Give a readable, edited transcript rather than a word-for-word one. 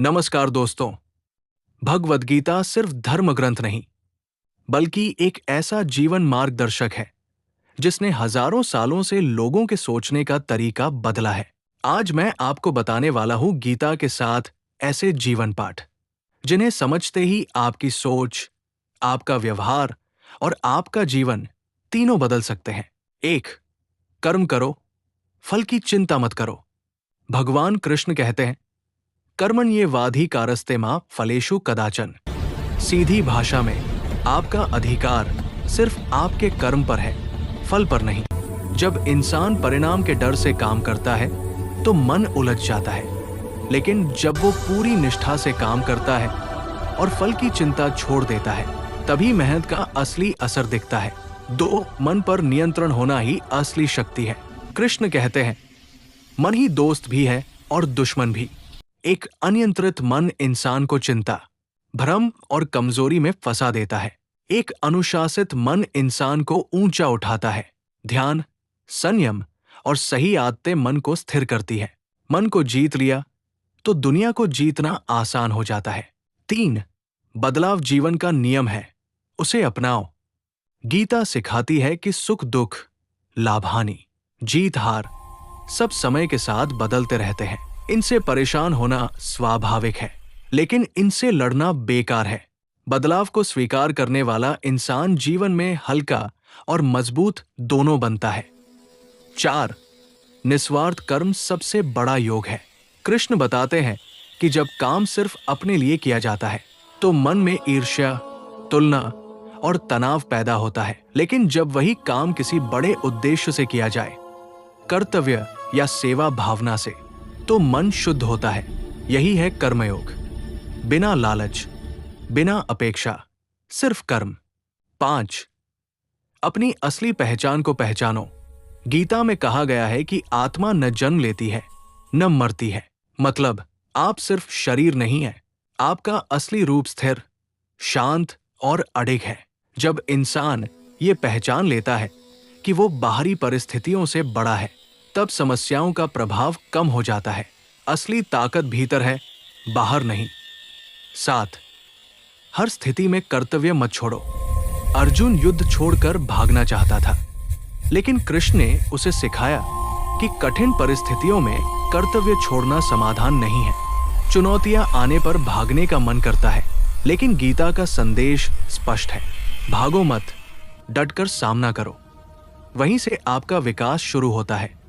नमस्कार दोस्तों। भगवद गीता सिर्फ धर्म ग्रंथ नहीं, बल्कि एक ऐसा जीवन मार्गदर्शक है जिसने हजारों सालों से लोगों के सोचने का तरीका बदला है। आज मैं आपको बताने वाला हूं गीता के साथ ऐसे जीवन पाठ जिन्हें समझते ही आपकी सोच, आपका व्यवहार और आपका जीवन तीनों बदल सकते हैं। 1. कर्म करो, फल की चिंता मत करो। भगवान कृष्ण कहते हैं, कर्मण्येवाधिकारस्ते मा फलेषु कदाचन। सीधी भाषा में आपका अधिकार सिर्फ आपके कर्म पर है, फल पर नहीं। जब इंसान परिणाम के डर से काम करता है तो मन उलझ जाता है, लेकिन जब वो पूरी निष्ठा से काम करता है और फल की चिंता छोड़ देता है, तभी मेहनत का असली असर दिखता है। 2. मन पर नियंत्रण होना ही असली शक्ति है। कृष्ण कहते हैं, मन ही दोस्त भी है और दुश्मन भी। एक अनियंत्रित मन इंसान को चिंता, भ्रम और कमजोरी में फंसा देता है। एक अनुशासित मन इंसान को ऊंचा उठाता है। ध्यान, संयम और सही आदतें मन को स्थिर करती है। मन को जीत लिया तो दुनिया को जीतना आसान हो जाता है। 3. बदलाव जीवन का नियम है, उसे अपनाओ। गीता सिखाती है कि सुख दुख, लाभ हानि, जीत हार सब समय के साथ बदलते रहते हैं। इनसे परेशान होना स्वाभाविक है, लेकिन इनसे लड़ना बेकार है। बदलाव को स्वीकार करने वाला इंसान जीवन में हल्का और मजबूत दोनों बनता है। 4. निस्वार्थ कर्म सबसे बड़ा योग है। कृष्ण बताते हैं कि जब काम सिर्फ अपने लिए किया जाता है तो मन में ईर्ष्या, तुलना और तनाव पैदा होता है, लेकिन जब वही काम किसी बड़े उद्देश्य से किया जाए, कर्तव्य या सेवा भावना से, तो मन शुद्ध होता है। यही है कर्मयोग। बिना लालच, बिना अपेक्षा, सिर्फ कर्म। 5. अपनी असली पहचान को पहचानो। गीता में कहा गया है कि आत्मा न जन्म लेती है न मरती है। मतलब आप सिर्फ शरीर नहीं है, आपका असली रूप स्थिर, शांत और अडिग है। जब इंसान ये पहचान लेता है कि वो बाहरी परिस्थितियों से बड़ा है, तब समस्याओं का प्रभाव कम हो जाता है। असली ताकत भीतर है, बाहर नहीं। 7. हर स्थिति में कर्तव्य मत छोड़ो। अर्जुन युद्ध छोड़कर भागना चाहता था, लेकिन कृष्ण ने उसे सिखाया कि कठिन परिस्थितियों में कर्तव्य छोड़ना समाधान नहीं है। चुनौतियां आने पर भागने का मन करता है, लेकिन गीता का संदेश स्पष्ट है, भागो मत, डटकर सामना करो। वहीं से आपका विकास शुरू होता है।